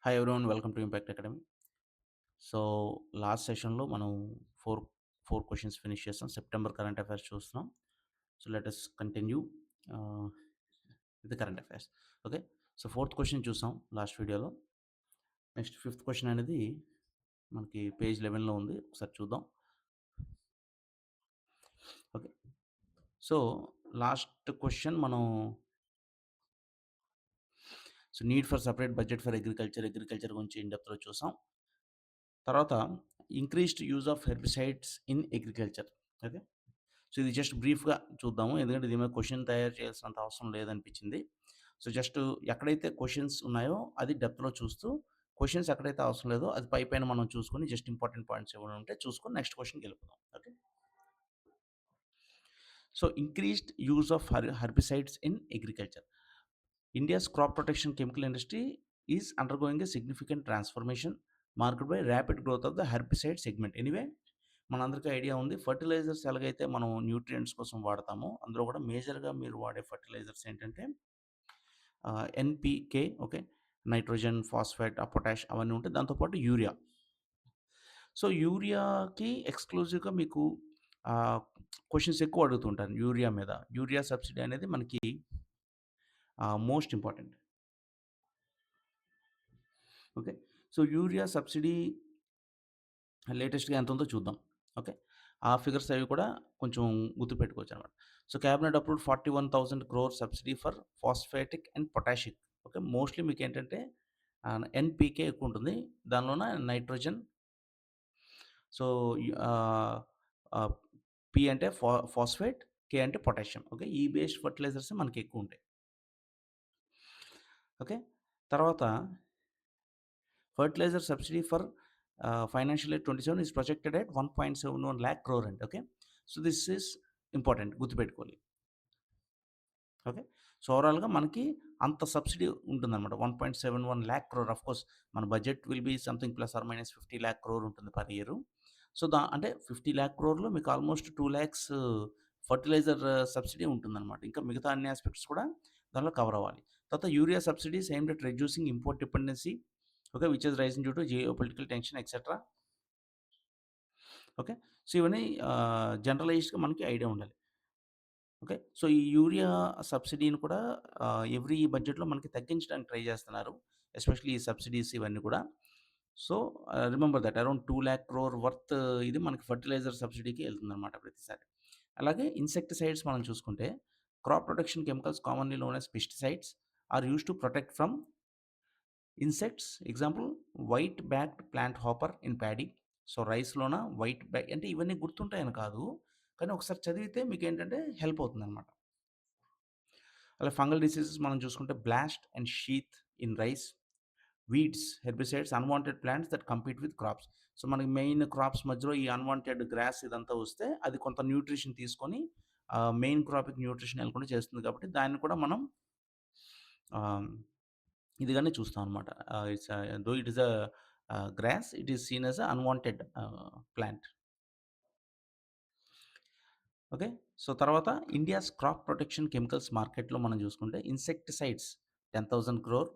Hi everyone, welcome to impact academy. So, last సెషన్‌లో మనం 4, 4 questions finish చేసాం. September current affairs చూస్తున్నాం. So, let us continue ఆహ్, with the current affairs. Okay. So, fourth question చూసాం last వీడియోలో. Next fifth question అనేది మనకి page 11లో ఉంది. ఒకసారి చూద్దాం. ఓకే. సో, లాస్ట్ క్వెషన్ మనం need for separate budget for agriculture గురించి ఇన్ డెప్త్‌లో చూసాం. తర్వాత increased use of herbicides in agriculture. Okay. So, ఇది జస్ట్ బ్రీఫ్‌గా చూద్దాము. ఎందుకంటే దీని మీద క్వెషన్ తయారు చేయాల్సినంత అవసరం లేదనిపించింది. సో, జస్ట్ ఎక్కడైతే క్వెషన్స్ ఉన్నాయో అది డెప్త్‌లో చూస్తూ, క్వెషన్స్ ఎక్కడైతే అవసరం లేదో అది పైపైన మనం చూసుకొని జస్ట్ ఇంపార్టెంట్ పాయింట్స్ ఏమైనా ఉంటే చూసుకొని నెక్స్ట్ క్వెషన్‌కెళ్ళిపోదాం. Okay. So, increased use of herbicides in agriculture. India's crop protection chemical industry is undergoing a significant transformation marked by rapid growth of the herbicide segment. Anyway మనందరికీ idea ఉంది. Fertilisers ఎలాగైతే మనం nutrients కోసం వాడతామో, అందులో కూడా మేజర్‌గా మీరు వాడే ఫర్టిలైజర్స్ ఏంటంటే NPK, okay. Nitrogen, phosphate, potash అవన్నీ ఉంటాయి. దాంతో పాటు యూరియా. సో, యూరియాకి ఎక్స్‌క్లూజివ్‌గా మీకు ఆహ్, క్వెషన్స్ ఎక్కువ అడుగుతుంటారు యూరియా మీద. యూరియా సబ్సిడీ అనేది మనకి most important. Okay. So, urea subsidy లేటెస్ట్‌గా ఎంతుందో చూద్దాం. ఓకే. ఆ ఫిగర్స్ అవి కూడా కొంచెం గుర్తుపెట్టుకోవచ్చనమాట. So, cabinet approved 41,000 crore subsidy for phosphatic and potashic. Okay. Mostly మీకేంటంటే ఎన్‌పీకే ఎక్కువుంటుంది. దానిలోన నైట్రోజన్. సో, యు ఆహ్, ఆహ్, పి అంటే ఫాస్ఫేట్, కే అంటే పొటాషియం. ఓకే. ఈ బేస్డ్ ఫర్టిలైజర్స్ మనకెక్కువుంటాయి. ఓకే. తర్వాత fertiliser subsidy for financial year 27 is projected at 1.71 lakh crore అండి. Okay. So, this is important గుర్తుపెట్టుకోవాలి. ఓకే. సో, ఓవరాల్‌గా మనకి అంత సబ్సిడీ ఉంటుందన్నమాట. 1.71 లాక్ క్రోర్. ఆఫ్‌కోర్స్ మన budget will be something plus or minus 50 lakh crore ఉంటుంది పర్ ఇయర్. సో, అంటే 50 లాక్ క్రోర్‌లో మీకు ఆల్మోస్ట్ 2 లాక్స్ ఫర్టిలైజర్ సబ్సిడీ ఉంటుందన్నమాట. ఇంకా మిగతా అన్ని యాస్పెక్ట్స్ కూడా దానిలో కవర్ అవ్వాలి. తర్వాత urea subsidies aimed at reducing import dependency. Okay. Which is rising due to geopolitical tension etcetera. Okay. So, ఇవన్నీ జనరలైజ్డ్‌గా మనకి ఐడియా ఉండాలి. ఓకే. సో, ఈ యూరియా సబ్సిడీని కూడా ఎవ్రీ బడ్జెట్‌లో మనకి తగ్గించడానికి ట్రై చేస్తున్నారు. ఎస్పెషల్లీ ఈ సబ్సిడీస్ ఇవన్నీ కూడా. So, remember that around 2,00,000 crore worth ఇది మనకి ఫర్టిలైజర్ సబ్సిడీకి ఎళ్తుందనమాట ప్రతిసారి. అలాగే ఇన్సెక్టిసైడ్స్ మనం చూసుకుంటే, crop protection chemicals commonly known as pesticides are used to protect from insects. Example white backed plant hopper in paddy. So, రైస్‌లోన వైట్ బ్యాక్ అంటే ఇవన్నీ గుర్తుంటాయని కాదు. కానీ ఒకసారి చదివితే మీకేంటంటే హెల్ప్ అవుతుందనమాట. అలా ఫంగల్ డిసీజెస్ మనం చూసుకుంటే blast and sheath in rice, weeds, herbicides, unwanted plants that compete with crops. So, మనకి మెయిన్ క్రాప్స్ మధ్యలో ఈ అన్‌వాంటెడ్ గ్రాస్ ఇదంతా వస్తే అది కొంత న్యూట్రిషన్ తీసుకొని మెయిన్ క్రాప్‌కి న్యూట్రిషన్ ఎళ్ళకుండా చేస్తుంది కాబట్టి దాన్ని కూడా మనం ఆహ్, ఇదిగానే చూస్తాం అనమాట. It's though it is grass, it is seen as unwanted plant. Okay. So, తర్వాత ఇండియాస్ క్రాప్ ప్రొటెక్షన్ కెమికల్స్ మార్కెట్‌లో మనం చూసుకుంటే insecticides 10,000 crore.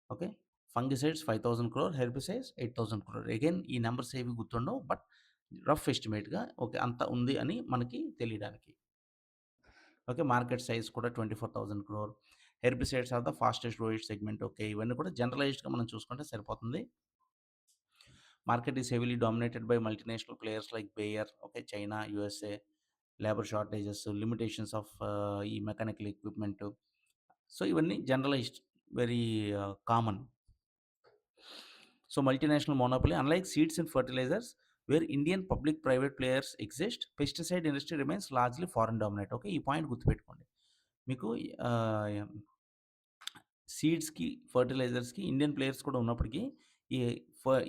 Okay. Fungicides 5,000 crore, herbicides 8,000 crore. Again ఈ నంబర్స్ ఏవి గుర్తుండవు. బట్ రఫ్ ఎస్టిమేట్‌గా ఓకే. అంత ఉంది అని మనకి తెలియడానికి. ఓకే. మార్కెట్ సైజ్ కూడా 24,000 crore. Herbicides are the fastest growing segment. Okay. ఇవన్నీ కూడా జనరలైజ్డ్‌గా మనం చూసుకుంటే సరిపోతుంది. Market is heavily dominated by multinational players like Bayer, okay. China, USA. Labour shortages, limitations of ఈ మెకానికల్ ఎక్విప్‌మెంట్. సో, ఇవన్నీ generalized, very common. So, multinational monopoly unlike seeds and fertilisers where Indian public private players exist, pesticide industry remains largely foreign dominate. Okay. ఈ point గుర్తుపెట్టుకోండి. మీకు ఆహ్, సీడ్స్‌కి, ఫెర్టిలైజర్స్‌కి Indian players కూడా ఉన్నప్పటికీ ఈ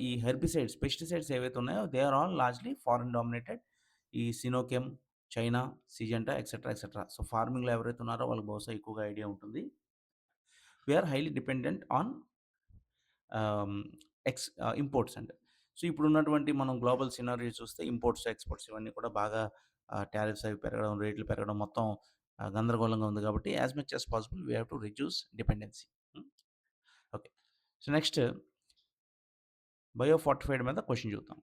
ఈ హెర్బిసైడ్స్, పెస్టిసైడ్స్ ఏవైతే ఉన్నాయో they are all largely foreign dominated. ఈ Sinochem, China, Syngenta etcetera, etcetera. So, ఫార్మింగ్‌లో ఎవరైతే ఉన్నారో వాళ్ళకి బహుశా ఎక్కువగా ఐడియా ఉంటుంది. We are highly dependent on ah, imports అండి. సో, ఇప్పుడున్నటువంటి మనం గ్లోబల్ సినారియో చూస్తే ఇంపోర్ట్స్, ఎక్స్‌పోర్ట్స్ ఇవన్నీ కూడా బాగా టారిఫ్స్ అవి పెరగడం, రేట్లు పెరగడం మొత్తం గందరగోళంగా ఉంది కాబట్టి as much as possible we have to reduce dependency. Hmm. Okay. So, next biofortified మీద క్వెషన్ చూద్దాం.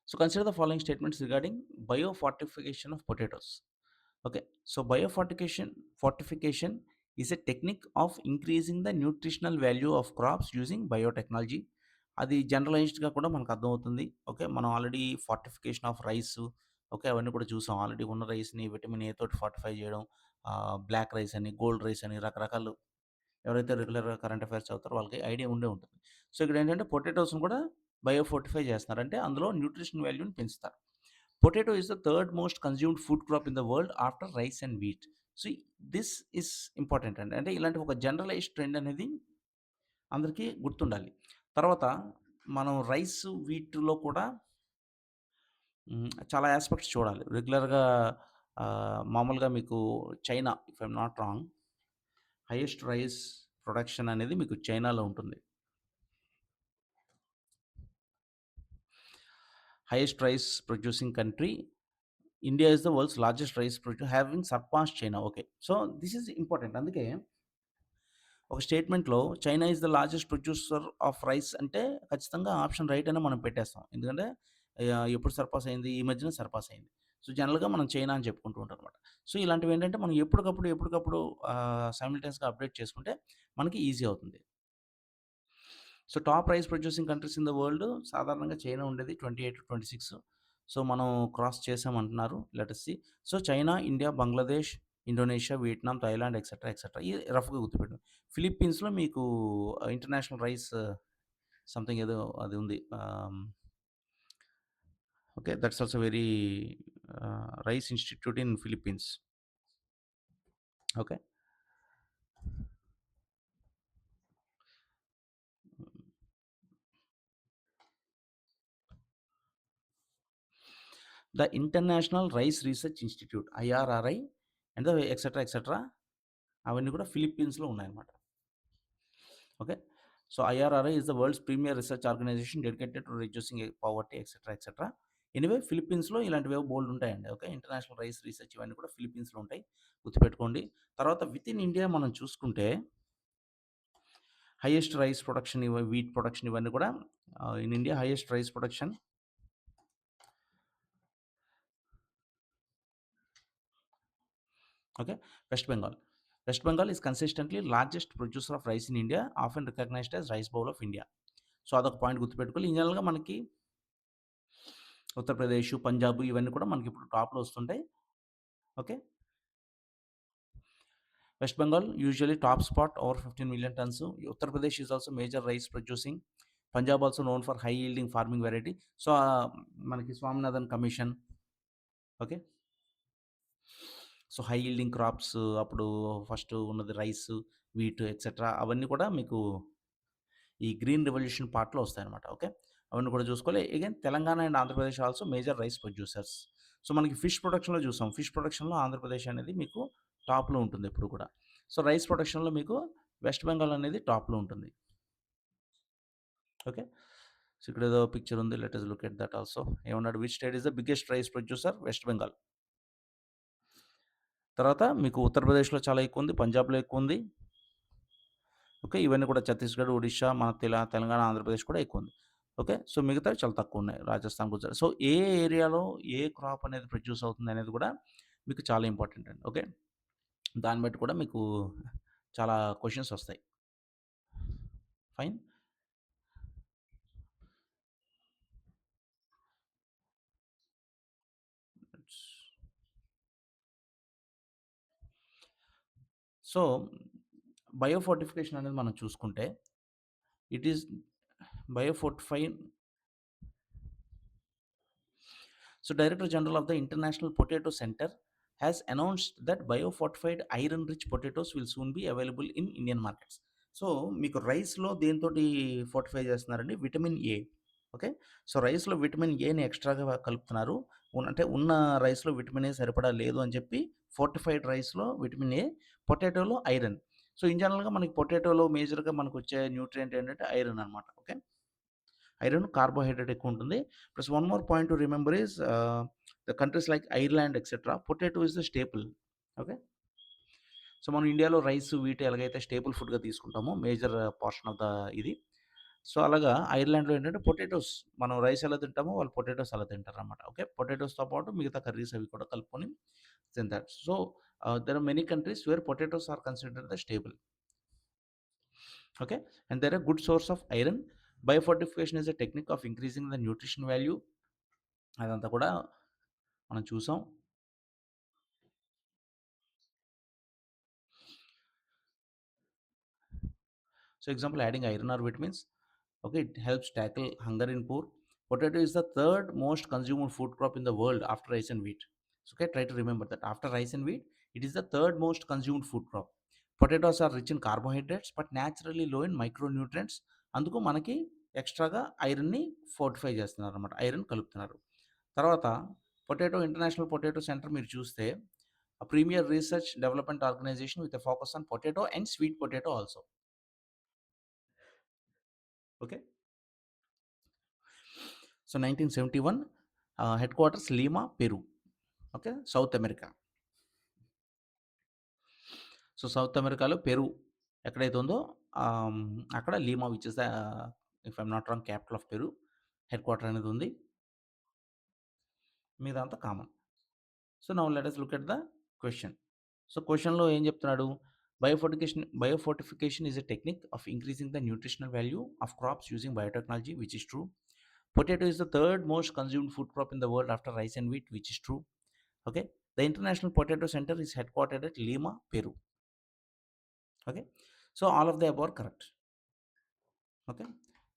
So consider the following statements regarding biofortification of potatoes. Okay, so biofortification is a technique of increasing the nutritional value of crops using biotechnology. అది జనరలైజ్డ్గా కూడా మనకు అర్థమవుతుంది. Okay, మనం already fortification of rice, okay, అవన్నీ కూడా చూసాం. Already ఉన్న రైస్ని విటమిన్ ఏ తోటి ఫార్టిఫై చేయడం, బ్లాక్ రైస్ అని, గోల్డ్ రైస్ అని, రకరకాలు ఎవరైతే రెగ్యులర్‌గా కరెంట్ అఫైర్స్ చదువుతారో వాళ్ళకి ఐడియా ఉండే ఉంటుంది. సో, ఇక్కడేంటంటే పొటాటోస్‌ని కూడా బయోఫోర్టిఫై చేస్తున్నారు. అంటే అందులో న్యూట్రిషన్ వాల్యూని పెంచుతారు. Potato is the third most consumed food crop in the world after rice and wheat. So, this is important అండి. అంటే ఇలాంటి ఒక జనరలైజ్డ్ ట్రెండ్ అనేది అందరికీ గుర్తుండాలి. తర్వాత మనం రైస్, వీట్‌లో కూడా చాలా యాస్పెక్ట్స్ చూడాలి. రెగ్యులర్‌గా మామూలుగా మీకు China, if I'm not wrong, highest rice production అనేది మీకు చైనాలో ఉంటుంది. Highest rice producing country India is the world's largest rice having surpass China. Okay, so this is important. అందుకే ఒక స్టేట్మెంట్‌లో China is the largest producer of rice అంటే ఖచ్చితంగా option right అనే మనం పెట్టేస్తాం. ఎందుకంటే ఎప్పుడు సర్పాస్ అయింది? ఈ మధ్యన సర్పాస్ అయింది. సో, జనరల్‌గా మనం చైనా అని చెప్పుకుంటూ ఉంటామనమాట. సో, ఇలాంటివేంటంటే మనం ఎప్పటికప్పుడు సైమల్టేనియస్‌గా అప్డేట్ చేసుకుంటే మనకి ఈజీ అవుతుంది. So, top rice producing countries in the world సాధారణంగా చైనా ఉండేది 28-26. సో, మనం క్రాస్ చేసామంటున్నారు. Let us see. So, China, India, Bangladesh, Indonesia, Vietnam, Thailand etcetera. ఇది రఫ్‌గా గుర్తుపెట్టుకోండి. ఫిలిప్పీన్స్‌లో మీకు ఇంటర్నేషనల్ రైస్ సంథింగ్ ఏదో అది ఉంది. Okay, that's also very rice institute in Philippines. Okay. The international rice research institute, IRRI and the etcetera అవన్నీ కూడా ఫిలిప్పీన్స్‌లో ఉన్నాయన్నమాట. Okay. So, IRRI is the world's premier research organisation dedicated to reducing poverty etcetera. Anyway ఫిలిప్పీన్స్‌లో ఇలాంటివేవో బోలెడు ఉంటాయండి. Okay. International rice research ఇవన్నీ కూడా ఫిలిప్పీన్స్‌లో ఉంటాయి. గుర్తుపెట్టుకోండి. తర్వాత వితిన్ ఇండియా మనం చూసుకుంటే highest rice production wheat production ఇవన్నీ కూడా in India highest rice production. Okay. West Bengal. West Bengal is consistently largest producer of rice in India, often recognised as rice bowl of India. So, అదొక పాయింట్ గుర్తుపెట్టుకోవాలి. ఇన్ జనరల్‌గా మనకి ఉత్తరప్రదేశ్, పంజాబ్ ఇవన్నీ కూడా మనకిప్పుడు టాప్‌లో వస్తుంటాయి. Okay. West Bengal usually top spot over 15 million tons. Uttar Pradesh is also major rice producing. Punjab also known for high yielding farming variety. So, మనకి Swaminathan commission. Okay. So, high yielding crops అప్పుడు ఫస్ట్ ఉన్నది రైస్, వీట్ ఎక్సెట్రా అవన్నీ కూడా మీకు ఈ గ్రీన్ రెవల్యూషన్ పార్ట్‌లో వస్తాయన్నమాట. Okay. అవన్నీ కూడా చూసుకోవాలి. Again Telangana and Andhra Pradesh also major rice producers. So, మనకి ఫిష్ ప్రొడక్షన్‌లో చూసాం. ఫిష్ ప్రొడక్షన్‌లో ఆంధ్రప్రదేశ్ అనేది మీకు టాప్‌లో ఉంటుంది ఎప్పుడు కూడా. సో, రైస్ ప్రొడక్షన్‌లో మీకు వెస్ట్ బెంగాల్ అనేది టాప్‌లో ఉంటుంది. ఓకే. సో, ఇక్కడేదో పిక్చర్ ఉంది. Let us look at that also. ఏమన్నాడు? Which state is the biggest rice producer? West Bengal. తర్వాత మీకు ఉత్తరప్రదేశ్‌లో చాలా ఎక్కువుంది. పంజాబ్‌లో ఎక్కువుంది. ఓకే. ఇవన్నీ కూడా ఛత్తీస్‌గఢ్, ఒడిషా, మన తెలంగాణ, ఆంధ్రప్రదేశ్ కూడా ఎక్కువుంది. ఓకే. సో, మిగతావి చాలా తక్కువున్నాయి. రాజస్థాన్, గుజరాత్. సో, ఏ ఏరియాలో ఏ క్రాప్ అనేది ప్రొడ్యూస్ అవుతుందనేది కూడా మీకు చాలా ఇంపార్టెంట్ అండి. ఓకే. దాన్ని బట్టి కూడా మీకు చాలా క్వెషన్స్ వస్తాయి. ఫైన్. సో, బయోఫోర్టిఫికేషన్ అనేది మనం చూసుకుంటే it is biofortify. So, Director General of the International Potato Center has announced that biofortified iron-rich potatoes will soon be available in Indian markets. So, మీకు రైస్‌లో దేనితోటి ఫోర్టిఫై చేస్తున్నారండి? Vitamin A. ఓకే. సో, రైస్‌లో vitamin ఏని ఎక్స్‌ట్రాగా కలుపుతున్నారు. అంటే ఉన్న రైస్‌లో విటమిన్ ఏ సరిపడా లేదు అని చెప్పి ఫోర్టిఫైడ్ రైస్‌లో విటమిన్ ఏ, పొటాటోలో ఐరన్. సో, ఇన్ జనరల్‌గా మనకి పొటాటోలో మేజర్‌గా మనకొచ్చే న్యూట్రియంట్ ఏంటంటే ఐరన్ అనమాట. ఓకే. ఐరన్, కార్బోహైడ్రేట్ ఎక్కువుంటుంది. Plus one more point to remember is the countries like Ireland etcetera potato is the staple. Okay. So, మనం ఇండియాలో రైస్, వీట్ ఎలాగైతే స్టేపుల్ ఫుడ్‌గా తీసుకుంటామో మేజర్ పోర్షన్ ఆఫ్ ద ఇది. సో, అలాగా ఐర్లాండ్‌లో ఏంటంటే పొటాటోస్ మనం రైస్ ఎలా తింటామో వాళ్ళు పొటాటోస్ అలా తింటారనమాట. ఓకే. పొటాటోస్‌తో పాటు మిగతా కర్రీస్ అవి కూడా కలుపుకొని తింటారు. So, there are many countries where potatoes are considered the staple. Okay. And there are good source of iron. Biofortification is a technique of increasing the nutrition value. అదంతా కూడా మనం చూసాం. So, example adding iron or vitamins. Okay, it helps tackle hunger in poor. Potato is the third most consumed food crop in the world after rice and wheat. So, okay, try to remember that after rice and wheat, it is the third most consumed food crop. Potatoes are rich in carbohydrates but naturally low in micronutrients. అందుకు మనకి ఎక్స్ట్రాగా ఐరన్ని fortify చేస్తున్నారు అనమాట. Iron కలుపుతున్నారు. తర్వాత potato international potato centre మీరు చూస్తే premier research development organisation with focus on potato and sweet potato also. Okay. So, 1971 headquarters Lima, Peru. Okay. South America. So, south అమెరికాలో పెరు ఎక్కడైతే ఉందో ఆహ్, అక్కడ Lima which is the if I'm not wrong capital of Peru. హెడ్ క్వార్టర్ అనేది ఉంది. మిగతాదంతా common. So, now let us look at the question. So, క్వెషన్‌లో ఏం చెప్తున్నాడు? Biofortification is a technique of increasing the nutritional value of crops using biotechnology which is true. Potato is the third most consumed food crop in the world after rice and wheat, which is true. Okay. The International Potato Center is headquartered at Lima, Peru. Okay. So all of the above are correct. Okay.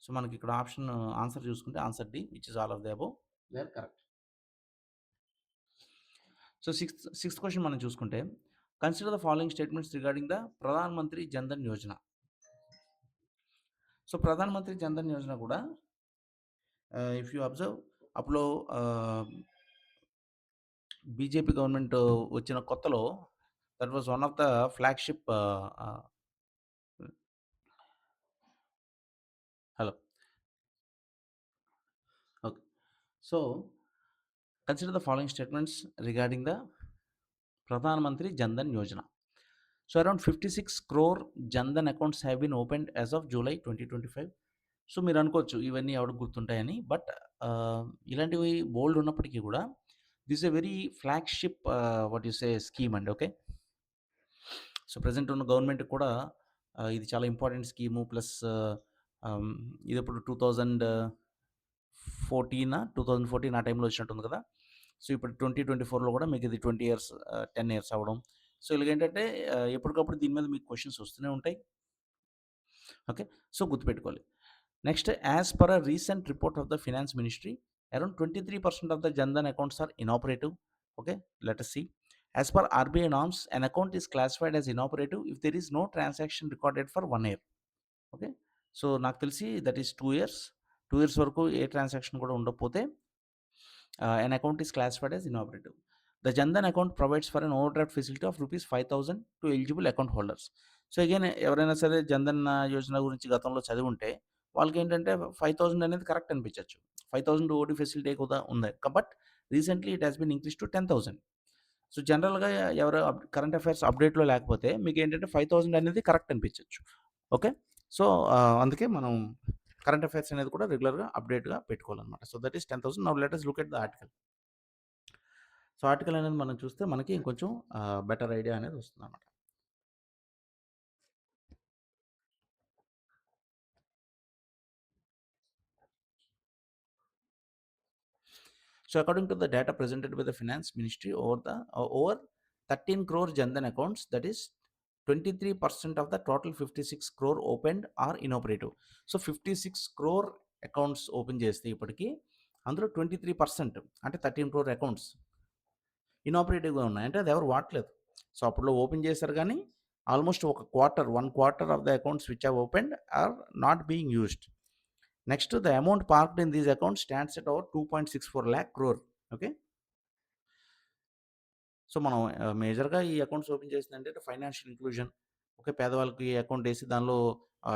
So మనకి ఇక్కడ option answer చూసుకుంటే answer D which is all of the above they are correct. So sixth question మనం చూసుకుంటే consider the following statements regarding the Pradhan Mantri Jan Dhan Yojana. So Pradhan Mantri Jan Dhan Yojana కూడా if you observe అప్పుడు BJP government వచ్చిన కొత్తలో that was one of the flagship hello. Okay. So, consider the following statements regarding the Pradhan Mantri Jan Dhan Yojana. So, around 56 crore Jan Dhan accounts have been opened as of July 2025. So, మీరు అనుకోవచ్చు ఇవన్నీ ఎవడికి గుర్తుంటాయని. But ఇలాంటివి బోలెడు ఉన్నప్పటికీ కూడా this a very flagship what you say scheme అండి. Okay. So, present ఉన్న గవర్నమెంట్‌కి కూడా ఇది చాలా ఇంపార్టెంట్ స్కీము. ప్లస్ ఇదెప్పుడు 2014 ఆ టైంలో వచ్చినట్టుంది కదా! సో, ఇప్పుడు 2024లో కూడా మీకు ఇది 20 ఇయర్స్ 10 ఇయర్స్ అవ్వడం. సో, ఇలాగేంటంటే ఎప్పటికప్పుడు దీని మీద మీకు క్వెషన్స్ వస్తూనే ఉంటాయి. ఓకే. సో, గుర్తుపెట్టుకోవాలి. Next as per a recent report of the finance ministry around 23% of the Jan Dhan accounts are inoperative. Okay. Let us see. As per RBI norms, an account is classified as inoperative if there is no transaction recorded for 1 year. Okay. So, నాకు తెలిసి that is 2 years. 2 years వరకు ఏ transaction కూడా ఉండకపోతే an account is classified as inoperative. The Jandan account provides for an overdraft facility of rupees 5,000 to eligible account holders. So, again ఎవరైనా సరే జన్‌ధన్ యోజన గురించి గతంలో చదివుంటే వాళ్ళకేంటంటే 5,000 అనేది కరెక్ట్ అనిపించొచ్చు. 5,000 ఓటీ ఫెసిలిటీ కూడా ఉంది. But recently it has been increased to 10,000. So, జనరల్‌గా ఎవరు కరెంట్ అఫైర్స్ అప్డేట్‌లో లేకపోతే మీకేంటంటే 5,000 అనేది కరెక్ట్ అనిపించొచ్చు. ఓకే. సో, అందుకే మనం కరెంట్ అఫైర్స్ అనేది కూడా రెగ్యులర్‌గా అప్డేట్‌గా పెట్టుకోవాలనమాట. So, that is 10,000. Now let us look at the article. So, article అనేది మనం చూస్తే మనకి ఇంకొంచెం బెటర్ ఐడియా అనేది వస్తుందనమాట. So, according to the data presented by the Finance Ministry, over 13 crore Jandan accounts, that is 23% of the total 56 crore opened are inoperative. So, 56 crore accounts open చేస్తే ఇప్పటికి అందులో 23% అంటే 13 crore అకౌంట్స్ ఇనాపరేటివ్‌గా ఉన్నాయి. అంటే అది ఎవరు వాడట్లేదు. సో, అప్పట్లో ఓపెన్ చేశారు గానీ ఆల్మోస్ట్ ఒక quarter, 1 quarter of the accounts which have opened are not being used. Next the amount parked in these accounts stands at over 2.64 lakh crore. Okay. So, మనం మేజర్‌గా ఈ అకౌంట్స్ ఓపెన్ చేసిందంటే financial inclusion. Okay. పేదవాళ్ళకి account ఏసి దానిలో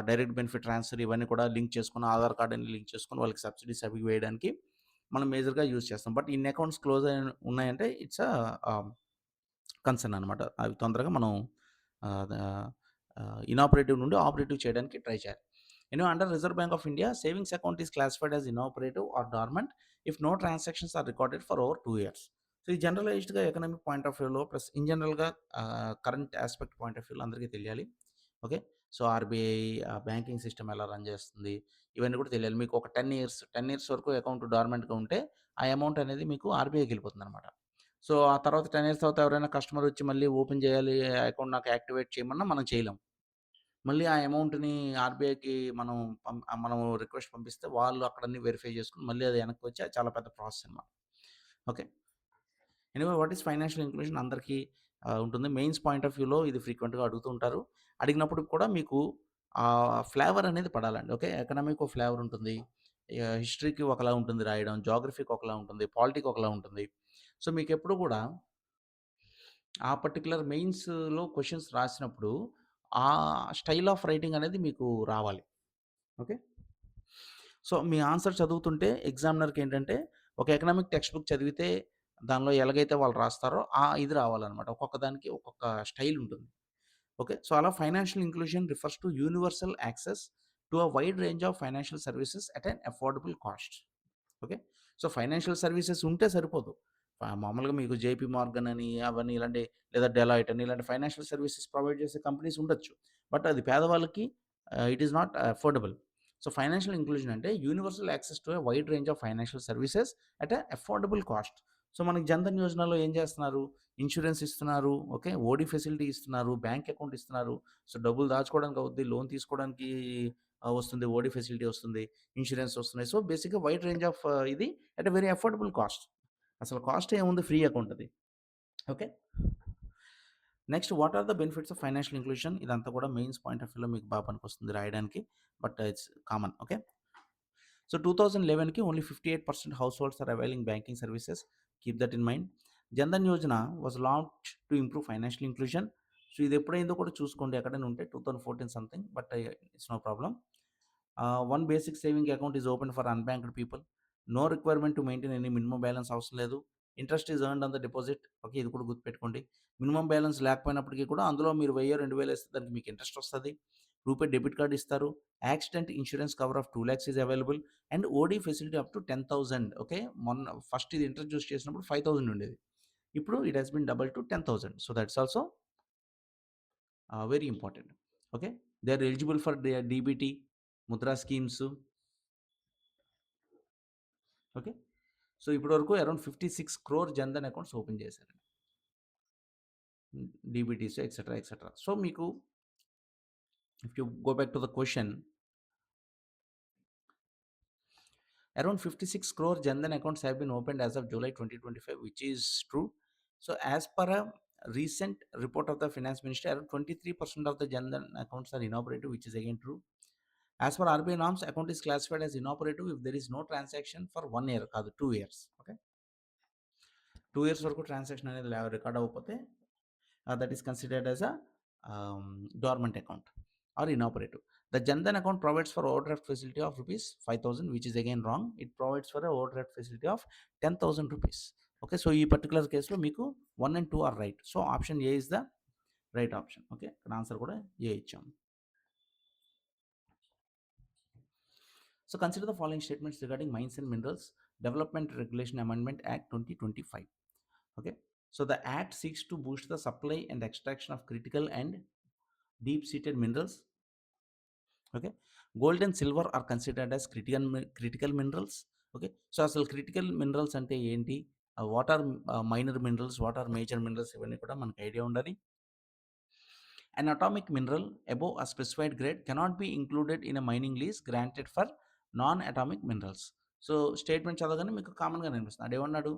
direct benefit transfer ఇవన్నీ కూడా link చేసుకొని ఆధార్ కార్డ్ అని లింక్ చేసుకొని వాళ్ళకి సబ్సిడీస్ అవి వేయడానికి మనం మేజర్‌గా యూజ్ చేస్తాం. బట్ ఇన్ని అకౌంట్స్ క్లోజ్ ఉన్నాయంటే ఇట్స్ కన్సర్న్ అనమాట. అవి తొందరగా మనం ద ఇనాపరేటివ్ నుండి ఆపరేటివ్ చేయడానికి ట్రై చేయాలి. Under Reserve Bank of India savings account is classified as inoperative or dormant if no transactions are recorded for over 2 years. So, ఈ జనరలైజ్డ్‌గా ఎకనామిక్ పాయింట్ ఆఫ్ వ్యూలో ప్లస్ ఇన్ జనరల్‌గా current aspect point of వ్యూలో అందరికీ తెలియాలి. Okay. So, RBI banking system ఎలా run చేస్తుంది, ఇవన్నీ కూడా తెలియాలి. మీకు ఒక 10 ఇయర్స్ వరకు అకౌంట్ డార్మెంట్‌గా ఉంటే, ఆ అమౌంట్ అనేది మీకు ఆర్‌బీఐకెళ్ళిపోతుందనమాట. సో, ఆ తర్వాత 10 ఇయర్స్ తర్వాత ఎవరైనా కస్టమర్ వచ్చి మళ్ళీ ఓపెన్ చేయాలి, అకౌంట్ నాకు యాక్టివేట్ చేయమన్నా మనం చేయలేం. మళ్ళీ ఆ అమౌంట్‌ని ఆర్‌బీఐకి మనం రిక్వెస్ట్ పంపిస్తే వాళ్ళు అక్కడన్నీ వెరిఫై చేసుకొని మళ్ళీ అది వెనక్కి వచ్చి అది చాలా పెద్ద ప్రాసెస్ అనమాట. Okay. What is financial inclusion అందరికీ ఉంటుంది. మెయిన్స్ పాయింట్ ఆఫ్ వ్యూలో ఇది ఫ్రీక్వెంట్‌గా అడుగుతూ ఉంటారు. అడిగినప్పుడు కూడా మీకు ఫ్లేవర్ అనేది పడాలండి. ఓకే. ఎకనామీకి ఒక ఫ్లేవర్ ఉంటుంది. హిస్టరీకి ఒకలా ఉంటుంది రాయడం. జియోగ్రఫీకి ఒకలా ఉంటుంది. పాలిటీకి ఒకలా ఉంటుంది. సో, మీకెప్పుడు కూడా ఆ పర్టిక్యులర్ మెయిన్స్‌లో క్వెషన్స్ రాసినప్పుడు ఆ స్టైల్ ఆఫ్ రైటింగ్ అనేది మీకు రావాలి. ఓకే. సో, మీ ఆన్సర్ చదువుతుంటే ఎగ్జామినర్‌కేంటంటే, ఒక ఎకనామిక్ టెక్స్ట్ బుక్ చదివితే దానిలో ఎలాగైతే వాళ్ళు రాస్తారో, ఇది రావాలనమాట. ఒక్కొక్క దానికి ఒక్కొక్క స్టైల్ ఉంటుంది. ఓకే. సో, అలా financial inclusion refers to universal access to a wide range of financial services at an affordable cost. Okay. So, financial services ఉంటే సరిపోదు. మామూలుగా మీకు జేపీ మార్గన్ అని, అవన్నీ ఇలాంటి లేదా డెలాయిట్ అని ఇలాంటి ఫైనాన్షియల్ సర్వీసెస్ ప్రొవైడ్ చేసే కంపెనీస్ ఉండొచ్చు. బట్ అది పేదవాళ్ళకి it is not affordable. So, financial inclusion అంటే universal access to a wide range of financial services at a affordable cost. So, మనకి జన్‌ధన్ యోజనలో ఏం చేస్తున్నారు? ఇన్స్యూరెన్స్ ఇస్తున్నారు. ఓకే. ఓడీ ఫెసిలిటీ ఇస్తున్నారు. బ్యాంక్ అకౌంట్ ఇస్తున్నారు. సో, డబ్బులు దాచుకోవడానికి అవుద్ది. లోన్ తీసుకోవడానికి వస్తుంది. ఓడీ ఫెసిలిటీ వస్తుంది. ఇన్స్యూరెన్స్ వస్తున్నాయి. సో, బేసిక్‌గా వైడ్ రేంజ్ ఆఫ్ ఇది at a very affordable cost. అసలు కాస్ట్ ఏముంది ఫ్రీ అకౌంట్ అది. Okay. Next what are the benefits of financial inclusion ఇదంతా కూడా మెయిన్స్ పాయింట్ ఆఫ్ వ్యూలో మీకు బాగా పనికొస్తుంది రాయడానికి. But it's common. Okay. So, 2011కి only 58% households are availing banking services. Keep that in mind. Jan Dhan Yojana was launched to improve financial inclusion. So, ఇది ఎప్పుడైందో కూడా చూసుకోండి ఎక్కడైనా ఉంటే 2014 something but it's no problem. One basic saving account is open for unbanked people. No requirement to maintain any minimum balance అవసరం లేదు. Interest is earned on the deposit. Okay. ఇది కూడా గుర్తుపెట్టుకోండి. మినిమమ్ బ్యాలెన్స్ లేకపోయినప్పటికీ కూడా అందులో మీరు 1000 2000 ఏస్తే దానికి మీకు ఇంట్రెస్ట్ వస్తది. రూపే డెబిట్ కార్డ్ ఇస్తారు. Accident insurance cover of 2,00,000 is available and OD facility up to 10,000. Okay. మొన్న ఫస్ట్ ఇది ఇంట్రడ్యూస్ చేసినప్పుడు 5,000 ఉండేది. ఇప్పుడు it has been double to 10,000. So, that's also very important. Okay. They are eligible for DBT, Mudra schemes. Okay. So, ఇప్పటి వరకు around 56 crore Jan Dhan accounts open చేశారండి. DBTs etcetera, etcetera. So, మీకు if you go back to the question, around 56 crore Jan accounts have been opened as of July 2025, which is true. So, as per a recent report of the finance ministry, around 23% of the Jan accounts are inoperative, which is again true. As per RBI norms, account is classified as inoperative if there is no transaction for 1 year, కాదు 2 years. Okay. 2 years వరకు transaction అనేది record అవ్వకపోతే that is considered as a dormant account or inoperative. The Jan account provides for overdraft facility of rupees 5,000, which is again wrong. It provides for a overdraft facility of 10,000 rupees. Okay, so ఈ particular case లో మీకు 1 and 2 are right. So option A is the right option. Okay, ఇక్కడ answer కూడా A ఇచ్చాం. So consider the following statements regarding mines and minerals Development Regulation Amendment Act 2025. Okay, so the act seeks to boost the supply and extraction of critical and deep-seated minerals. Okay, gold and silver are considered as critical minerals. Okay, so అసలు critical minerals అంటే ఏంటి, what are minor minerals, what are major minerals, ఇవన్నీ కూడా మనకు idea ఉండాలి. An atomic mineral above a specified grade cannot be included in a mining lease granted for non-atomic minerals. So statement చదవగానే మీకు కామన్గా అనిపిస్తుంది. అదేమన్నాడు,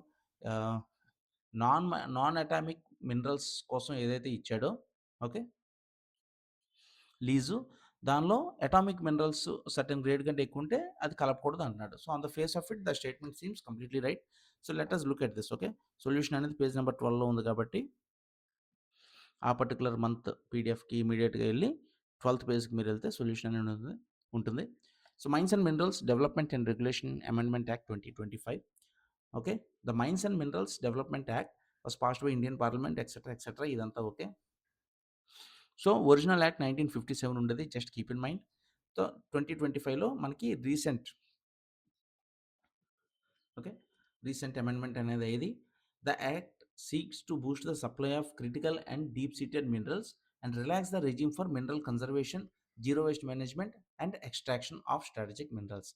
నాన్ నాన్ అటామిక్ మినరల్స్ కోసం ఏదైతే ఇచ్చాడో, ఓకే, లీజు, దానిలో అటామిక్ మినరల్స్ సర్టెన్ గ్రేడ్ కంటే ఎక్కువ ఉంటే అది కలపకూడదు అంటున్నాడు. So on the face of it the statement seems completely right. So let us look at this. Okay, solution అనేది పేజ్ నెంబర్ 12లో ఉంది కాబట్టి ఆ పర్టికులర్ మంత్ పీడిఎఫ్కి ఇమీడియట్గా వెళ్ళి 12th పేజ్కి మీరు వెళ్తే సొల్యూషన్ అనేది ఉంటుంది. So mines and minerals development and regulation amendment act 2025. Okay, the mines and minerals development act was passed by Indian parliament etcetera etcetera, ఇదంతా ఓకే. సో, ఒరిజినల్ యాక్ట్ 1957 ఉండేది. Just keep in mind. So, 2025లో మనకి okay. Recent amendment అనేది అయ్యేది. The act seeks to boost the supply of critical and deep seated minerals and relax the regime for mineral conservation, zero waste management and extraction of strategic minerals.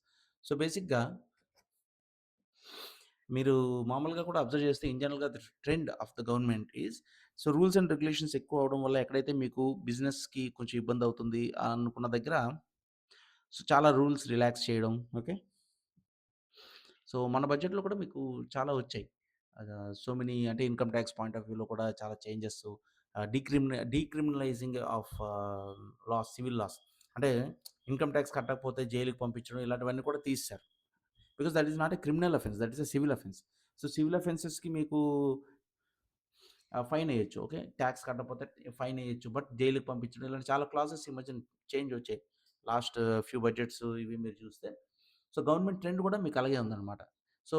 So, బేసిక్‌గా మీరు మామూలుగా కూడా observe చేస్తే in జనరల్‌గా the trend of the government is so, rules and regulations ఎక్కువ అవ్వడం వల్ల ఎక్కడైతే మీకు బిజినెస్‌కి కొంచెం ఇబ్బందవుతుంది అనుకున్న దగ్గర సో, చాలా రూల్స్ రిలాక్స్ చేయడం. ఓకే. సో, మన బడ్జెట్‌లో కూడా మీకు చాలా వచ్చాయి. సో మెనీ అంటే ఇన్‌కమ్ టాక్స్ పాయింట్ ఆఫ్ వ్యూలో కూడా చాలా changes decriminalising of laws, civil laws. అంటే ఇన్‌కమ్ టాక్స్ కట్టకపోతే జైలుకి పంపించడం ఇలాంటివన్నీ కూడా తీసేశారు. Because that is not a criminal offence. That is a civil offence. So, civil అఫెన్సెస్‌కి మీకు ఫైన్ ఎయొచ్చు. ఓకే. టాక్స్ కట్టకపోతే ఫైన్ ఎయొచ్చు. బట్ జైలుకి పంపించడం ఇలాంటి చాలా క్లాజెస్ ఈ మధ్యన చేంజ్ వచ్చాయి. లాస్ట్ ఫ్యూ బడ్జెట్స్ ఇవి మీరు చూస్తే. సో, గవర్నమెంట్ ట్రెండ్ కూడా మీకు అలాగే ఉందనమాట. So,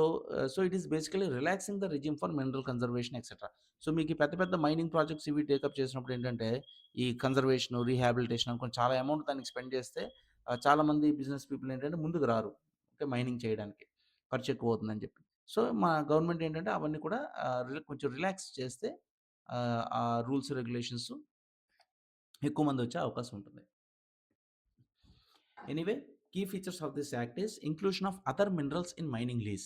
it is basically relaxing the regime for mineral conservation etcetera. So, మీకు ఈ పెద్ద పెద్ద మైనింగ్ ప్రాజెక్ట్స్ ఇవి టేకప్ చేసినప్పుడు ఏంటంటే, ఈ కన్జర్వేషన్, రీహాబిలిటేషన్ అనుకోని చాలా అమౌంట్ దానికి స్పెండ్ చేస్తే చాలామంది బిజినెస్ పీపుల్ ఏంటంటే ముందుకు రారు. ఓకే. మైనింగ్ చేయడానికి. ఖర్చు ఎక్కువవుతుందని చెప్పి. సో, మా గవర్నమెంట్ ఏంటంటే అవన్నీ కూడా కొంచెం రిలాక్స్ చేస్తే ఆ రూల్స్, రెగ్యులేషన్స్ ఎక్కువ మందొచ్చే అవకాశం ఉంటుంది. Anyway, key features of this act is inclusion of other minerals in mining lease.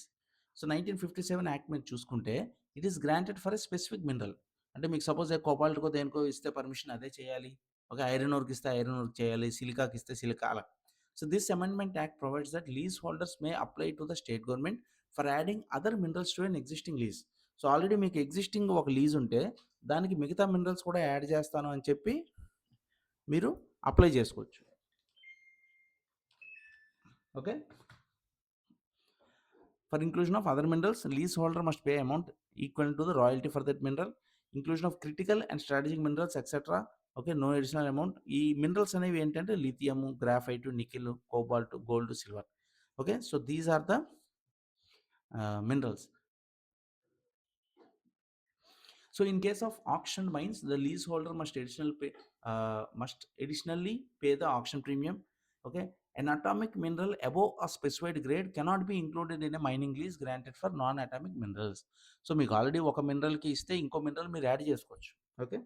So, 1957 act మీరు చూసుకుంటే it is granted for a specific mineral. అంటే మీకు సపోజ్ కోబాల్ట్‌కో దేనికో ఇస్తే పర్మిషన్ అదే చేయాలి. ఓకే. ఐరన్ ఓర్‌కి ఇస్తే ఐరన్ ఓర్‌కి చేయాలి. సిలికాకి ఇస్తే సిలికా అలా. So, this amendment act provides that lease holders may apply to the state government for adding other minerals to an existing lease. So, already మీకు ఎగ్జిస్టింగ్ ఒక లీజ్ ఉంటే దానికి మిగతా మినరల్స్ కూడా యాడ్ చేస్తాను అని చెప్పి మీరు అప్లై చేసుకోవచ్చు. Okay. For inclusion of other minerals, leaseholder must pay amount equivalent to the royalty for that mineral. Inclusion of critical and strategic minerals, etc. Okay, no additional amount. ఈ minerals అనేవి ఏంటంటే lithium, graphite, nickel, cobalt, gold, silver. Okay. So these are the minerals. So in case of auctioned mines, the leaseholder must additionally pay the auction premium. Okay, an atomic mineral above a specified grade cannot be included in a mining lease granted for non-atomic minerals. So మీకు already ఒక మినరల్‌కి ఇస్తే ఇంకో mineral మీరు add చేసుకోవచ్చు. Okay.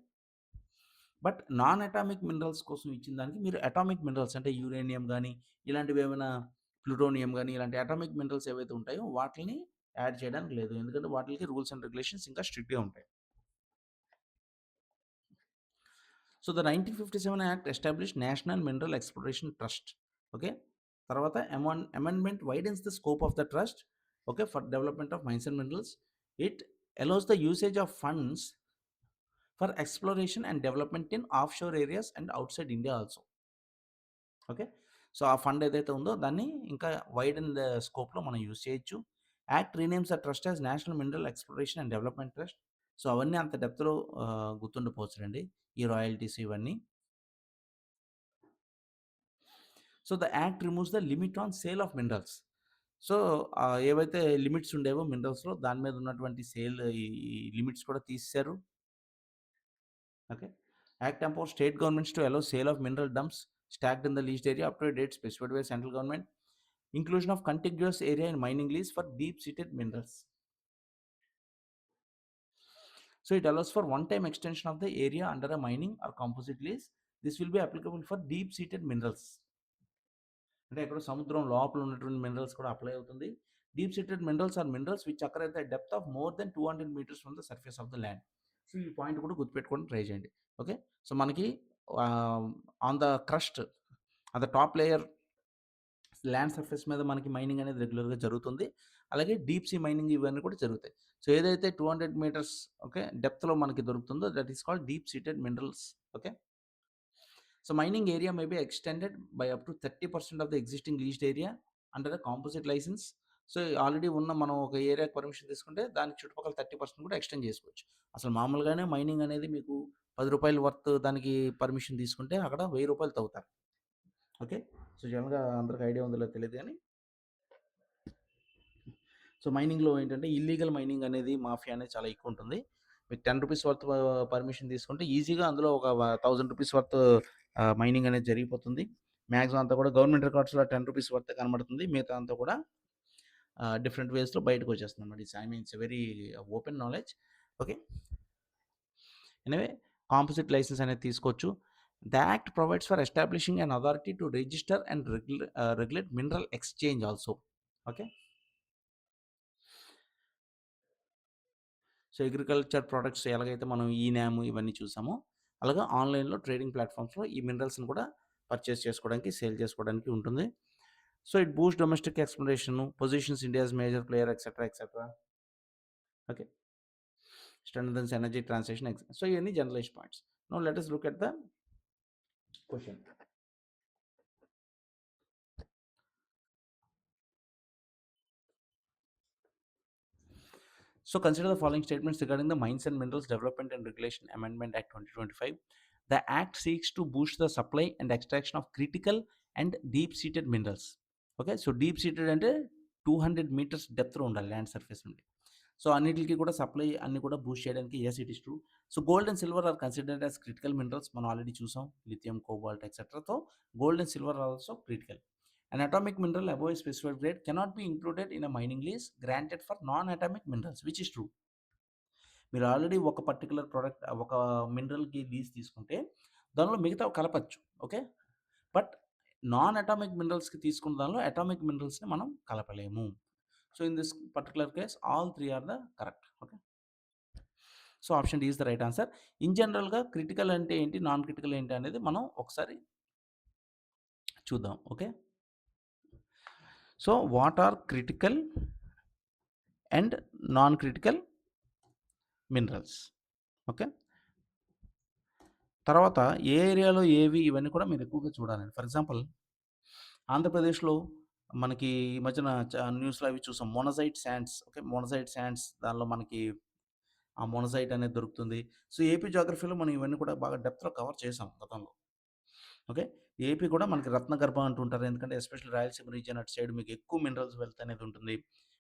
But non atomic minerals కోసం ఇచ్చిన దానికి మీరు అటామిక్ మినరల్స్ అంటే యురేనియం గానీ, ఇలాంటివి ఏమైనా ప్లూటోనియం గానీ, ఇలాంటి అటామిక్ మినరల్స్ ఏవైతే ఉంటాయో వాటిల్ని యాడ్ చేయడానికి లేదు. ఎందుకంటే వాటిలికి రూల్స్ అండ్ రెగ్యులేషన్స్ ఇంకా స్ట్రిక్ట్‌గా ఉంటాయి. So, the 1957 act established national mineral exploration trust. Okay. తర్వాత amendment widens the scope of the trust. Okay. For development of mines and minerals. It allows the usage of funds for exploration and development in offshore areas and outside India also. Okay. So, ఆ fund ఏదైతే ఉందో దాన్ని ఇంకా widen the స్కోప్‌లో మనం use చేయొచ్చు. Act renames the trust as national mineral exploration and development trust. So, అవన్నీ అంత డెప్త్‌లో గుర్తుండిపోవచ్చులెండి. ఈ రాయల్టీస్ ఇవన్నీ. So, the act removes the limit on sale of minerals. So, ఏవైతే లిమిట్స్ ఉండేవో మినరల్స్‌లో దాని మీద ఉన్నటువంటి ఈ లిమిట్స్ కూడా తీసేశారు. Okay. Act empowers state governments to allow sale of mineral dumps stacked in the leased area up to a date specified by central government. Inclusion of contiguous area in mining lease for deep seated minerals. So, it allows for one time extension of the area under a mining or composite lease. This will be applicable for deep seated minerals. అంటే ఎక్కడో సముద్రం లోపల ఉన్నటువంటి minerals కూడా apply అవుతుంది. Deep seated minerals are minerals which occur at the depth of more than 200 metres from the surface of the land. So, ఈ point కూడా గుర్తుపెట్టుకోవడానికి ట్రై చేయండి. ఓకే. సో, మనకి ఆహ్, on the crust on the top layer land surface మీద మనకి mining అనేది రెగ్యులర్‌గా జరుగుతుంది. అలాగే డీప్ సీ మైనింగ్ ఇవన్నీ కూడా జరుగుతాయి. సో, ఏదైతే 200 మీటర్స్ ఓకే డెప్త్‌లో మనకి దొరుకుతుందో that is called deep seated minerals. Okay. So, mining area may be extended by up to 30% of the existing leased area under a composite license. So, already ఉన్న మనం ఒక ఏరియాకి పర్మిషన్ తీసుకుంటే దానికి చుట్టుపక్కల 30% కూడా ఎక్స్‌టెండ్ చేసుకోవచ్చు. అసలు మామూలుగానే మైనింగ్ అనేది మీకు రూ. 10 వర్త్ దానికి పర్మిషన్ తీసుకుంటే అక్కడ రూ. 1000 తవ్వుతారు. ఓకే. సో, జనరల్‌గా అందరికి ఐడియా ఉందో లేదో తెలీదు గానీ సో, మైనింగ్‌లో ఏంటంటే ఇల్లీగల్ మైనింగ్ అనేది మాఫియా అనేది చాలా ఎక్కువుంటుంది. మీకు రూ. 10 వర్త్ పర్మిషన్ తీసుకుంటే ఈజీగా అందులో ఒక రూ. 1000 వర్త్ మైనింగ్ అనేది జరిగిపోతుంది. మాక్సిమం అంతా కూడా గవర్నమెంట్ రికార్డ్స్‌లో రూ. 10 వర్త్ కనబడుతుంది. మిగతా అంతా కూడా డిఫరెంట్ వేస్‌లో బయటకొచ్చేస్తుందన్నమాట. I mean it's a very open knowledge. Okay. Anyway composite licence అనేది తీసుకోవచ్చు. The act provides for establishing an authority to register and regulate mineral exchange also. Okay. So, agriculture products ఎలాగైతే మనం ఈ నామ్ ఇవన్నీ చూసామో, అలాగా ఆన్‌లైన్‌లో ట్రేడింగ్ ప్లాట్‌ఫామ్స్‌లో ఈ మినరల్స్‌ని కూడా పర్చేస్ చేసుకోవడానికి, సేల్ చేసుకోవడానికి ఉంటుంది. So, it boost domestic exploration, positions India as major player etcetera, etcetera. Okay. Strengthens energy transition so, ఇవన్నీ generalised points. Now let us look at the question. So consider the following statements regarding the Mines and Minerals Development and Regulation Amendment Act 2025. The Act seeks to boost the supply and extraction of critical and deep-seated minerals. Okay, so deep-seated అంటే 200 meters డెప్త్లో ఉండాలి land surface నుండి. So అన్నిటికి కూడా supply అన్ని కూడా boost చేయడానికి yes it is true. So gold and silver are considered as critical minerals. మనం already చూసాం లిథియం, కోబాల్ట్ ఎక్సెట్రాతో gold and silver are also critical. An atomic mineral above a specified grade cannot be included in a mining lease granted for non-atomic minerals, which is true. మీరు already ఒక particular product ఒక మినరల్‌కి lease తీసుకుంటే దానిలో మిగతావి కలపొచ్చు. Okay. But non atomic మినరల్స్‌కి తీసుకున్న దానిలో అటామిక్ మినరల్స్‌ని మనం కలపలేము. So, in this particular case all 3 are the correct. Okay. So, option D is the right answer. In జనరల్‌గా క్రిటికల్ అంటే ఏంటి? నాన్ క్రిటికల్ ఏంటి? అనేది మనం ఒకసారి చూద్దాం. Okay. So, what are critical and non critical minerals. Okay. తర్వాత ఏ ఏరియాలో ఏవి ఇవన్నీ కూడా మీరు ఎక్కువగా చూడాలండి. ఫర్ ఎగ్జాంపుల్ ఆంధ్రప్రదేశ్‌లో మనకి ఈ మధ్యన న్యూస్‌లో అవి చూసాం. మొనజైట్ శాండ్స్. ఓకే. మొనజైట్ శాండ్స్ దానిలో మనకి ఆ మొనజైట్ అనేది దొరుకుతుంది. సో, ఏపీ జియోగ్రఫీలో మనం ఇవన్నీ కూడా బాగా డెప్త్‌లో కవర్ చేసాం గతంలో. ఓకే. ఏపీ కూడా మనకి రత్నగర్భ అంటుంటారు. ఎందుకంటే ఎస్పెషల్లీ రాయలసీమ రీజియన్ అటు సైడ్ మీకు ఎక్కువ మినరల్స్ వెల్త్ అనేది ఉంటుంది.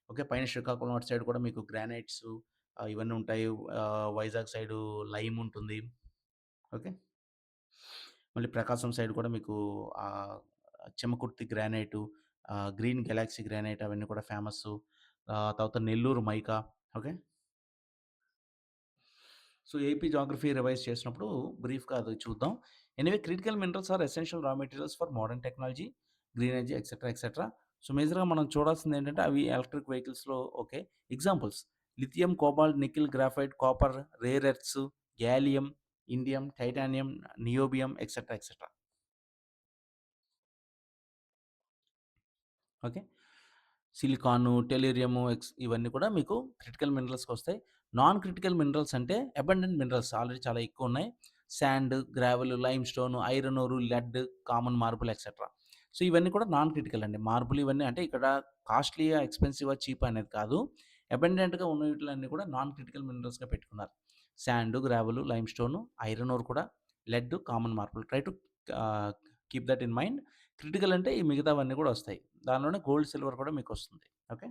ఓకే. పైన శ్రీకాకుళం అటు సైడ్ కూడా మీకు గ్రానైట్స్ ఇవన్నీ ఉంటాయి. వైజాగ్ సైడు లైమ్ ఉంటుంది. ఓకే. మళ్ళీ ప్రకాశం సైడ్ కూడా మీకు Chimakurthi granite, green galaxy granite అవన్నీ కూడా ఫేమస్సు. తర్వాత Nellore mica. Okay. So, AP geography revise చేసినప్పుడు బ్రీఫ్‌గా అది చూద్దాం. Anyway critical minerals are essential raw materials for modern technology, green energy etcetera, etcetera. So, మేజర్‌గా మనం చూడాల్సిందేంటంటే అవి ఎలక్ట్రిక్ వెహికల్స్‌లో okay. Examples lithium, cobalt, nickel, graphite, copper, rare earths, gallium, indium, titanium, niobium etcetera, etcetera. Okay. Silicon, tellurium ఇవన్నీ కూడా మీకు critical మినరల్స్‌కొస్తాయి. Non critical minerals అంటే అబండెంట్ మినరల్స్ ఆల్రెడీ చాలా ఎక్కువున్నాయి. Sand, gravel, limestone, iron ore, lead, common marble etcetera. So, ఇవన్నీ కూడా non critical అండి. మార్బుల్ ఇవన్నీ అంటే ఇక్కడ కాస్ట్‌లీయా, ఎక్స్‌పెన్సివా, చీపా అనేది కాదు. అబండెంట్‌గా ఉన్న వీటిలన్నీ కూడా నాన్ క్రిటికల్ మినరల్స్‌గా పెట్టుకున్నారు. Sand, gravel, limestone, iron ore కూడా, lead, common marble. Try to ah, keep that in mind. Critical అంటే ఈ మిగతావన్నీ కూడా వస్తాయి. దానిలోనే గోల్డ్, సిల్వర్ కూడా మీకొస్తుంది. Okay.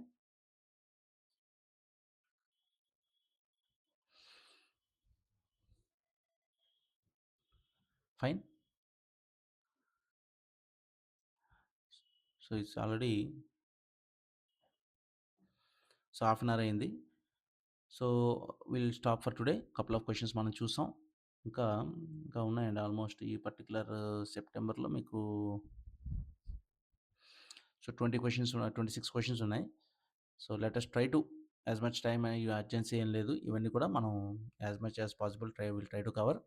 Fine. So, it's already so, half an hour అయింది. So, will stop for today. Couple of questions మనం చూసాం. ఇంకా, ఇంకా ఉన్నాయండి ఆల్మోస్ట్ ఈ పర్టిక్యులర్ సెప్టెంబర్‌లో మీకు సో, 20 క్వెషన్స్ 26 క్వెషన్స్ ఉన్నాయి. So, let us try to as much time urgency ఏం లేదు. ఇవన్నీ కూడా మనం as much as possible try to cover.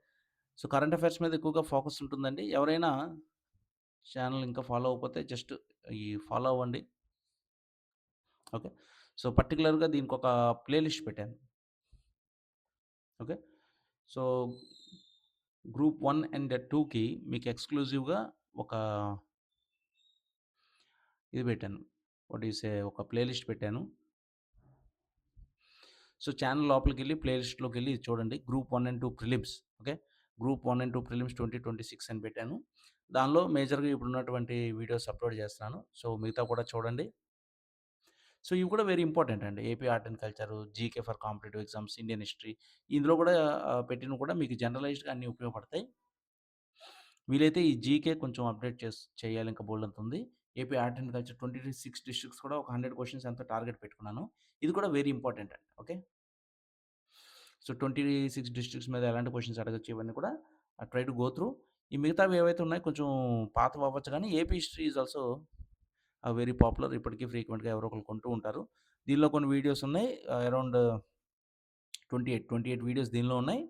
So, current affairs మీద ఎక్కువగా ఫోకస్ ఉంటుందండి. ఎవరైనా ఛానెల్ ఇంకా ఫాలో అవ్వకపోతే జస్ట్ ఈ ఫాలో అవ్వండి. ఓకే. సో, పర్టిక్యులర్‌గా దీనికొక ప్లే లిస్ట్ పెట్టాను. ఓకే. సో, గ్రూప్ 1 అండ్ 2కి మీకు ఎక్స్‌క్లూజివ్‌గా ఒక ఇది పెట్టాను. వాట్ యూ సే ఒక ప్లే లిస్ట్ పెట్టాను. సో, ఛానెల్ లోపలికెళ్ళి ప్లే లిస్ట్‌లోకెళ్ళి చూడండి. Group 1 and 2 prelims. Okay. Group 1 and 2 prelims 2026 అని పెట్టాను. దానిలో మేజర్‌గా ఇప్పుడున్నటువంటి వీడియోస్ అప్‌లోడ్ చేస్తున్నాను. సో, మిగతా కూడా చూడండి. సో, ఇవి కూడా వెరీ ఇంపార్టెంట్ అండి. AP art and culture, GK for competitive exams, Indian history ఇందులో కూడా పెట్టినవి కూడా మీకు జనరలైజ్డ్‌గా అన్నీ ఉపయోగపడతాయి. వీలైతే ఈ జీకే కొంచెం అప్డేట్ చేయాలి ఇంకా బోలెడంతుంది. AP art and culture 26 districts కూడా ఒక 100 క్వెషన్స్ ఎంతో టార్గెట్ పెట్టుకున్నాను. ఇది కూడా వెరీ ఇంపార్టెంట్ అండి. ఓకే. సో, 26 డిస్ట్రిక్ట్స్ మీద ఎలాంటి క్వెషన్స్ అడగొచ్చు ఇవన్నీ కూడా ట్రై టు గో త్రూ. ఈ మిగతావి ఏవైతే ఉన్నాయో కొంచెం పాతవవ్వచ్చు గానీ, AP history is also very popular. ఇప్పటికి ఫ్రీక్వెంట్‌గా ఎవరో ఒకళ్ళు కొంటూ ఉంటారు. దీనిలో కొన్ని వీడియోస్ ఉన్నాయి. అరౌండ్ 28 వీడియోస్ దీనిలో ఉన్నాయి.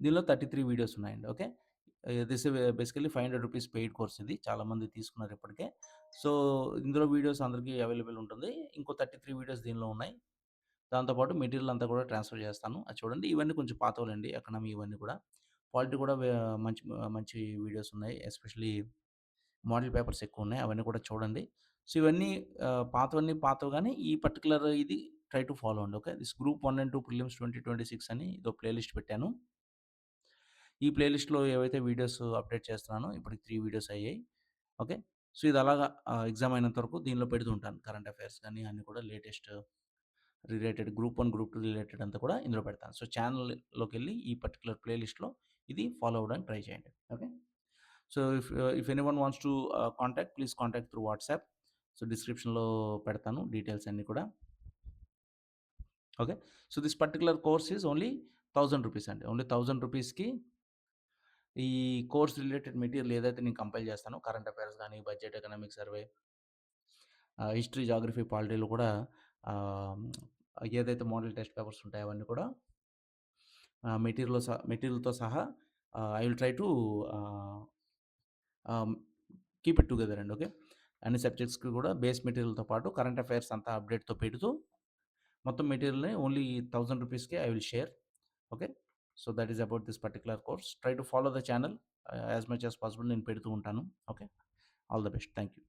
దీనిలో 33 వీడియోస్ ఉన్నాయండి. ఓకే. దిస్ బేసికల్లీ రూ. 500 పెయిడ్ కోర్స్ ఇది. చాలామంది తీసుకున్నారు ఇప్పటికే. సో, ఇందులో వీడియోస్ అందరికీ అవైలబుల్ ఉంటుంది. ఇంకో 33 వీడియోస్ దీనిలో ఉన్నాయి. దాంతో పాటు మెటీరియల్ అంతా కూడా ట్రాన్స్‌ఫర్ చేస్తాను. అది చూడండి. ఇవన్నీ కొంచెం పాతవులండి. ఎకానమీ ఇవన్నీ కూడా. పాలిటీ కూడా మంచి మంచి వీడియోస్ ఉన్నాయి. ఎస్పెషల్లీ మోడల్ పేపర్స్ ఎక్కువున్నాయి. అవన్నీ కూడా చూడండి. సో, ఇవన్నీ పాతవన్నీ పాతవి గానీ, ఈ పర్టిక్యులర్ ఇది ట్రై టు ఫాలో అండి. Okay. This group 1 and 2 prelims 2026 అని ఇదో ప్లే లిస్ట్ పెట్టాను. ఈ ప్లే లిస్ట్‌లో ఏవైతే వీడియోస్ అప్డేట్ చేస్తున్నానో ఇప్పటికి 3 వీడియోస్ అయ్యాయి. ఓకే. సో, ఇది అలాగా ఎగ్జామ్ అయినంత వరకు దీనిలో పెడుతూ ఉంటాను. కరెంట్ అఫైర్స్ గాని అన్నీ కూడా latest related group 1, group 2 related అంతా కూడా ఇందులో పెడతాను. సో, ఛానెల్‌లోకెళ్ళి ఈ పర్టిక్యులర్ ప్లే లిస్ట్‌లో ఇది ఫాలో అవ్వడానికి ట్రై చేయండి. Okay. So, if anyone wants to contact please contact through WhatsApp. So, డిస్క్రిప్షన్‌లో పెడతాను డీటెయిల్స్ అన్నీ కూడా. Okay. So, this particular course is only రూ. 1000 అండి. ఓన్లీ రూ. 1000కి ఈ కోర్స్ రిలేటెడ్ మెటీరియల్ ఏదైతే నేను కంపైల్ చేస్తానో కరెంట్ అఫైర్స్ గాని, budget, economic survey, history, geography, పాలిటీలో కూడా ఆహ్, ఏదైతే మోడల్ టెస్ట్ పేపర్స్ ఉంటాయో అవన్నీ కూడా మెటీరియల్‌తో సహా ఐ విల్ ట్రై టు ఆహ్, ఆహ్, కీప్ ఇట్ టుగెదర్ అండి. ఓకే. అన్ని సబ్జెక్ట్స్‌కి కూడా బేస్ మెటీరియల్‌తో పాటు కరెంట్ అఫైర్స్ అంతా అప్డేట్‌తో పెడుతూ మొత్తం మెటీరియల్‌ని ఓన్లీ రూ. 1000కే I will share. Okay. So, that is about this particular course. Try to follow the channel as much as possible నేను పెడుతూ ఉంటాను. ఓకే. All the best. Thank you.